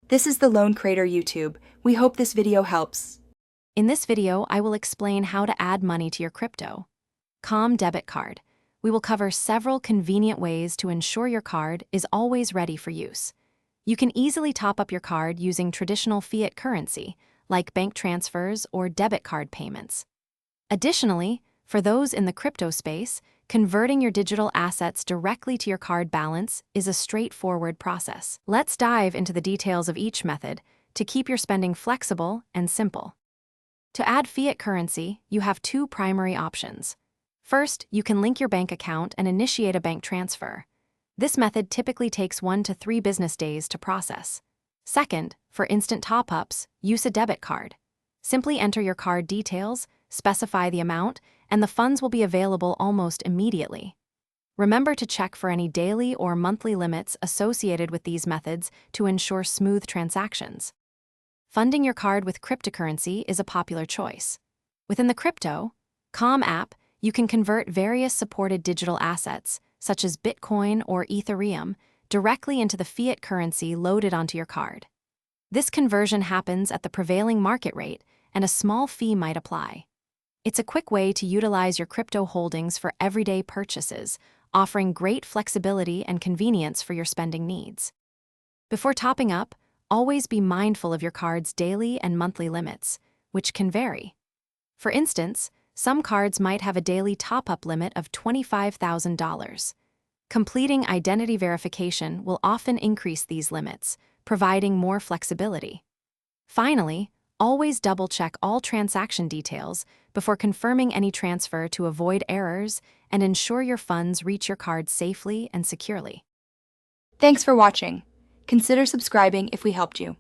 This is the Loan Creator YouTube. We hope this video helps. In this video, I will explain how to add money to your crypto. Debit card. We will cover several convenient ways to ensure your card is always ready for use. You can easily top up your card using traditional fiat currency, like bank transfers or debit card payments. Additionally, for those in the crypto space, converting your digital assets directly to your card balance is a straightforward process. Let's dive into the details of each method to keep your spending flexible and simple. To add fiat currency, you have two primary options. First, you can link your bank account and initiate a bank transfer. This method typically takes 1 to 3 business days to process. Second, for instant top-ups, use a debit card. Simply enter your card details, specify the amount, and the funds will be available almost immediately. Remember to check for any daily or monthly limits associated with these methods to ensure smooth transactions. Funding your card with cryptocurrency is a popular choice. Within the Crypto app, you can convert various supported digital assets, such as Bitcoin or Ethereum, directly into the fiat currency loaded onto your card. This conversion happens at the prevailing market rate, and a small fee might apply. It's a quick way to utilize your crypto holdings for everyday purchases, offering great flexibility and convenience for your spending needs. Before topping up, always be mindful of your card's daily and monthly limits, which can vary. For instance, some cards might have a daily top-up limit of $25,000. Completing identity verification will often increase these limits, providing more flexibility. Finally, always double-check all transaction details before confirming any transfer to avoid errors and ensure your funds reach your card safely and securely. Thanks for watching. Consider subscribing if we helped you.